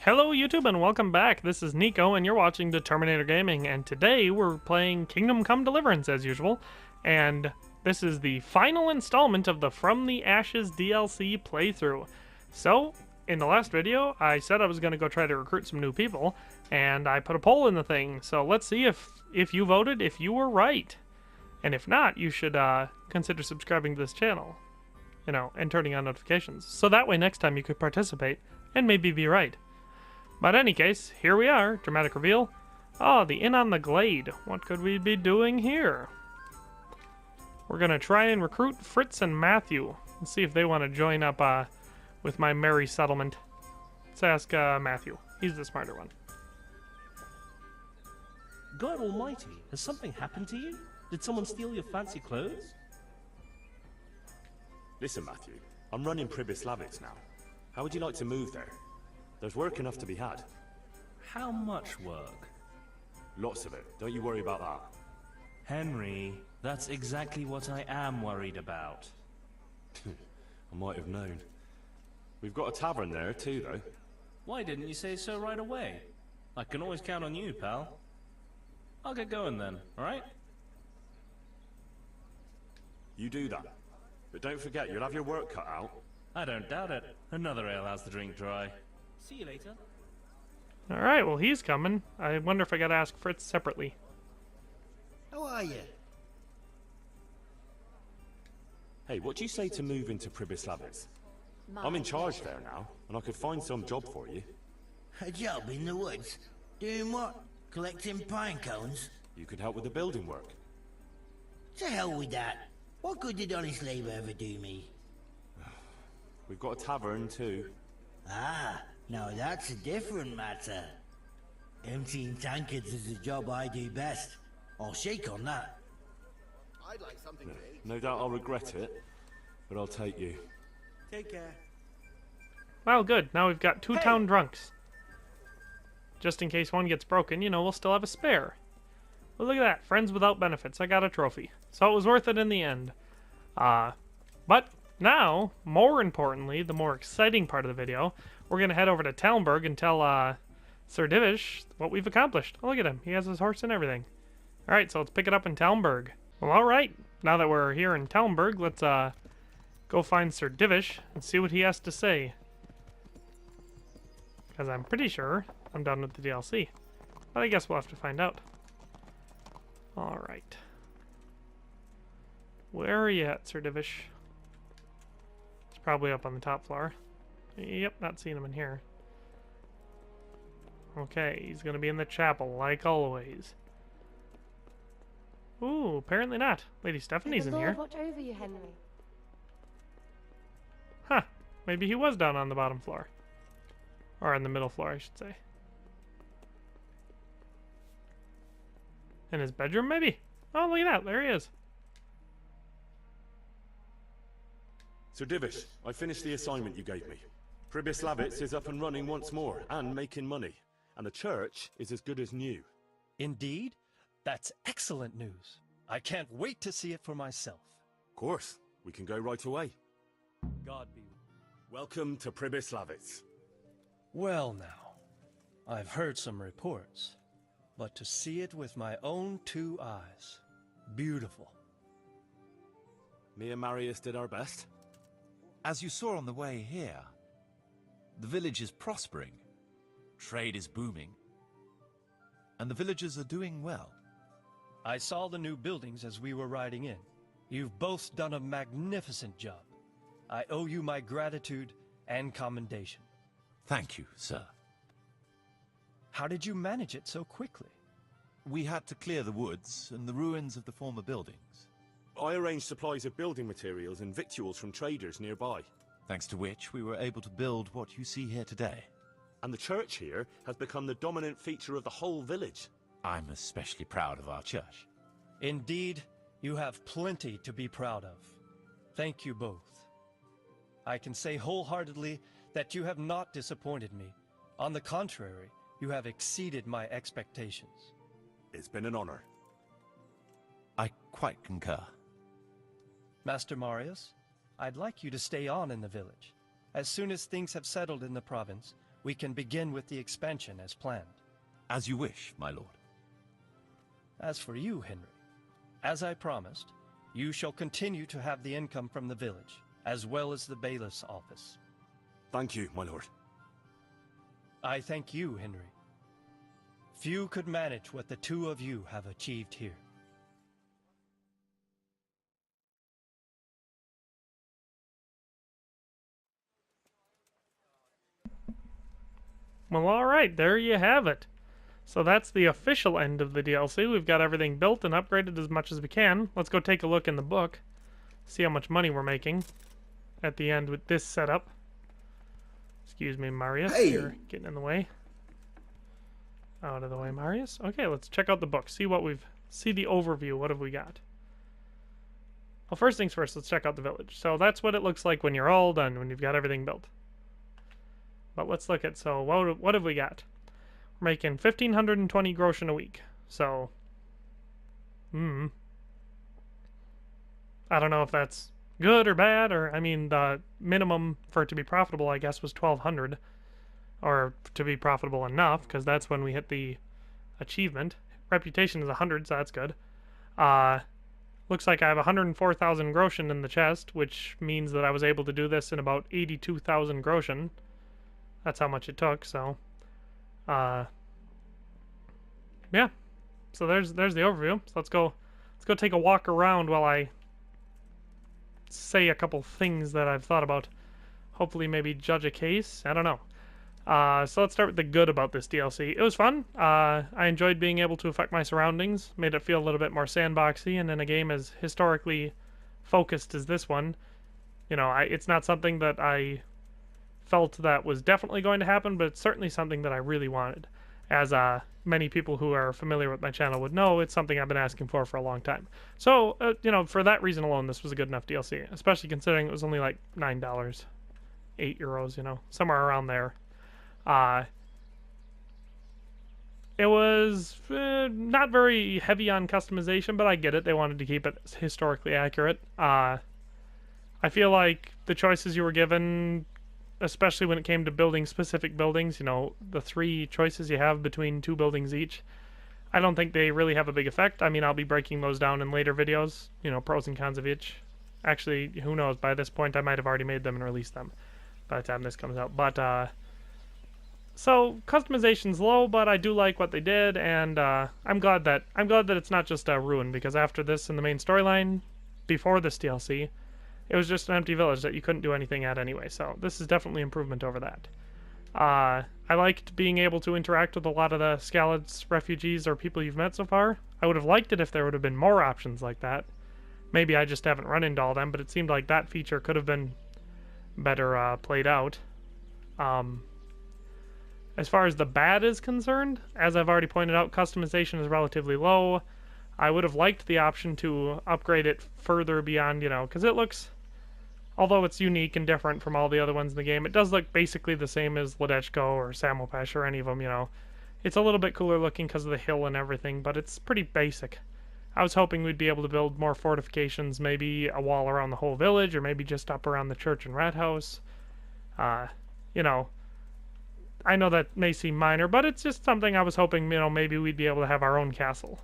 Hello YouTube and welcome back. This is Nico and you're watching Terminator Gaming, and today we're playing Kingdom Come Deliverance as usual, and this is the final installment of the From the Ashes DLC playthrough. So, in the last video, I said I was going to go try to recruit some new people, and I put a poll in the thing, so let's see if you voted, if you were right. And if not, you should consider subscribing to this channel, and turning on notifications, so that way next time you could participate and maybe be right. But in any case, here we are. Dramatic reveal. Oh, the Inn on the Glade. What could we be doing here? We're going to try and recruit Fritz and Matthew and see if they want to join up with my merry settlement. Let's ask Matthew. He's the smarter one. God almighty, has something happened to you? Did someone steal your fancy clothes? Listen, Matthew, I'm running Pribyslavitz now. How would you like to move there? There's work enough to be had. How much work? Lots of it. Don't you worry about that. Henry, that's exactly what I am worried about. I might have known. We've got a tavern there too, though. Why didn't you say so right away? I can always count on you, pal. I'll get going then, alright? You do that. But don't forget, you'll have your work cut out. I don't doubt it. Another ale has the drink dry. See you later. Alright, well he's coming. I wonder if I gotta ask Fritz separately. How are you? Hey, what do you say to move into Pribyslavitz? I'm in charge there now, and I could find some job for you. A job in the woods? Doing what? Collecting pine cones? You could help with the building work. To hell with that. What good did honest labour ever do me? We've got a tavern too. Ah, now that's a different matter. Emptying tankards is the job I do best. I'll shake on that. I'd like something No doubt I'll regret it, but I'll take you. Take care. Well, good. Now we've got two town drunks. Just in case one gets broken, we'll still have a spare. Well, look at that. Friends without benefits. I got a trophy. So it was worth it in the end. But now, more importantly, the more exciting part of the video, we're going to head over to Talmberg and tell Sir Divish what we've accomplished. Oh, look at him. He has his horse and everything. Alright, so let's pick it up in Talmberg. Well, alright. Now that we're here in Talmberg, let's go find Sir Divish and see what he has to say. Because I'm pretty sure I'm done with the DLC. But I guess we'll have to find out. Alright. Where are you at, Sir Divish? It's probably up on the top floor. Yep, not seeing him in here. Okay, he's gonna be in the chapel, like always. Ooh, apparently not. Lady Stephanie's in here. Watch over you, Henry. Huh. Maybe he was down on the bottom floor. Or in the middle floor, I should say. In his bedroom, maybe? Oh, look at that. There he is. Sir Divish, I finished the assignment you gave me. Pribyslavitz is up and running once more, and making money. And the church is as good as new. Indeed? That's excellent news. I can't wait to see it for myself. Of course, we can go right away. God be. Welcome to Pribyslavitz. Well now, I've heard some reports, but to see it with my own two eyes, beautiful. Me and Marius did our best. As you saw on the way here, the village is prospering, trade is booming, and the villagers are doing well. I saw the new buildings as we were riding in. You've both done a magnificent job. I owe you my gratitude and commendation. Thank you, sir. How did you manage it so quickly? We had to clear the woods and the ruins of the former buildings, I arranged supplies of building materials and victuals from traders nearby. thanks to which we were able to build what you see here today. And the church here has become the dominant feature of the whole village. I'm especially proud of our church. Indeed, you have plenty to be proud of. Thank you both. I can say wholeheartedly that you have not disappointed me. On the contrary, you have exceeded my expectations. It's been an honor. I quite concur. Master Marius, I'd like you to stay on in the village. As soon as things have settled in the province, we can begin with the expansion as planned. As you wish, my lord. As for you, Henry, as I promised, you shall continue to have the income from the village, as well as the bailiff's office. Thank you, my lord. I thank you, Henry. Few could manage what the two of you have achieved here. Well, alright, there you have it. So that's the official end of the DLC. We've got everything built and upgraded as much as we can. Let's go take a look in the book. See how much money we're making at the end with this setup. Excuse me, Marius. Hey! You're getting in the way. Out of the way, Marius. Okay, let's check out the book. See the overview. What have we got? Well, first things first, let's check out the village. So that's what it looks like when you're all done, when you've got everything built. But let's look at, so what have we got? We're making 1,520 groschen a week. So, I don't know if that's good or bad, or, I mean, the minimum for it to be profitable, I guess, was 1,200. Or to be profitable enough, because that's when we hit the achievement. Reputation is 100, so that's good. Looks like I have 104,000 groschen in the chest, which means that I was able to do this in about 82,000 groschen. That's how much it took, so... yeah. So there's the overview. So let's go take a walk around while I say a couple things that I've thought about. Hopefully maybe judge a case. I don't know. So let's start with the good about this DLC. It was fun. I enjoyed being able to affect my surroundings. Made it feel a little bit more sandboxy, and in a game as historically focused as this one, you know, it's not something that I felt that was definitely going to happen, but it's certainly something that I really wanted. As many people who are familiar with my channel would know, it's something I've been asking for a long time. So, you know, for that reason alone, this was a good enough DLC, especially considering it was only like $9, 8 euros, you know, somewhere around there. It was not very heavy on customization, but I get it. They wanted to keep it historically accurate. I feel like the choices you were given, especially when it came to building specific buildings, you know, the 3 choices you have between 2 buildings each, I don't think they really have a big effect. I mean, I'll be breaking those down in later videos, you know, pros and cons of each. Actually, who knows, by this point I might have already made them and released them by the time this comes out. But, so customization's low, but I do like what they did, and I'm glad that it's not just a ruin, because after this in the main storyline, before this DLC, it was just an empty village that you couldn't do anything at anyway, so this is definitely improvement over that. I liked being able to interact with a lot of the Skalitz refugees or people you've met so far. I would have liked it if there would have been more options like that. Maybe I just haven't run into all them, but it seemed like that feature could have been better played out. As far as the bad is concerned, as I've already pointed out, customization is relatively low. I would have liked the option to upgrade it further beyond, you know, because it looks, although it's unique and different from all the other ones in the game, it does look basically the same as Ledechko or Samopesh or any of them, you know. It's a little bit cooler looking because of the hill and everything, but it's pretty basic. I was hoping we'd be able to build more fortifications, maybe a wall around the whole village, or maybe just up around the church and rat house. You know, I know that may seem minor, but it's just something I was hoping, you know, maybe we'd be able to have our own castle.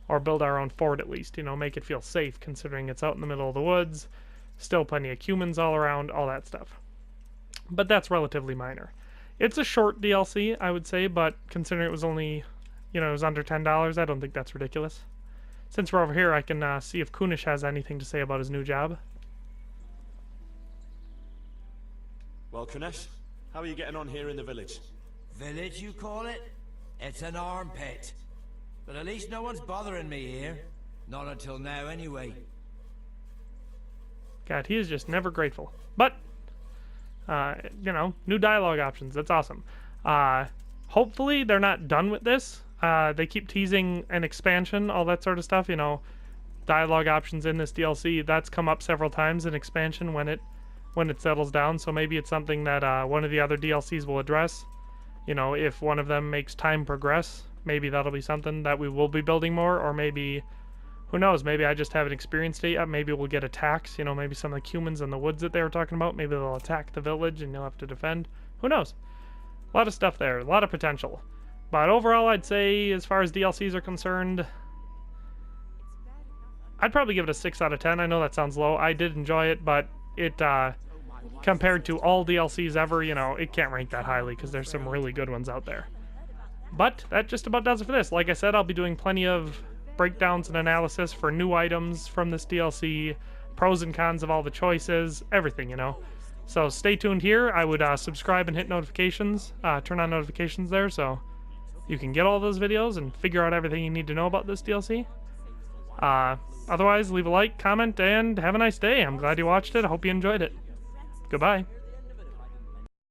Or build our own fort at least, you know, make it feel safe considering it's out in the middle of the woods. Still plenty of humans all around, all that stuff. But that's relatively minor. It's a short DLC, I would say, but considering it was only, you know, it was under $10, I don't think that's ridiculous. Since we're over here, I can see if Kunish has anything to say about his new job. Well, Kunesh, how are you getting on here in the village? Village, you call it? It's an armpit. But at least no one's bothering me here. Not until now, anyway. God, he is just never grateful. But, you know, new dialogue options. That's awesome. Hopefully they're not done with this. They keep teasing an expansion, all that sort of stuff. You know, dialogue options in this DLC. That's come up several times in expansion when it settles down. So maybe it's something that one of the other DLCs will address. You know, if one of them makes time progress, maybe that'll be something that we will be building more, or maybe, who knows, maybe I just haven't experienced it yet. Maybe we'll get attacks, you know, maybe some of the humans in the woods that they were talking about, maybe they'll attack the village and you'll have to defend. Who knows? A lot of stuff there, a lot of potential. But overall, I'd say, as far as DLCs are concerned, I'd probably give it a 6 out of 10. I know that sounds low. I did enjoy it, but it, compared to all DLCs ever, you know, it can't rank that highly because there's some really good ones out there. But that just about does it for this. Like I said, I'll be doing plenty of breakdowns and analysis for new items from this DLC, pros and cons of all the choices, everything, you know. So stay tuned here. I would subscribe and hit notifications, turn on notifications there so you can get all those videos and figure out everything you need to know about this DLC. Otherwise, leave a like, comment, and have a nice day. I'm glad you watched it. I hope you enjoyed it. Goodbye.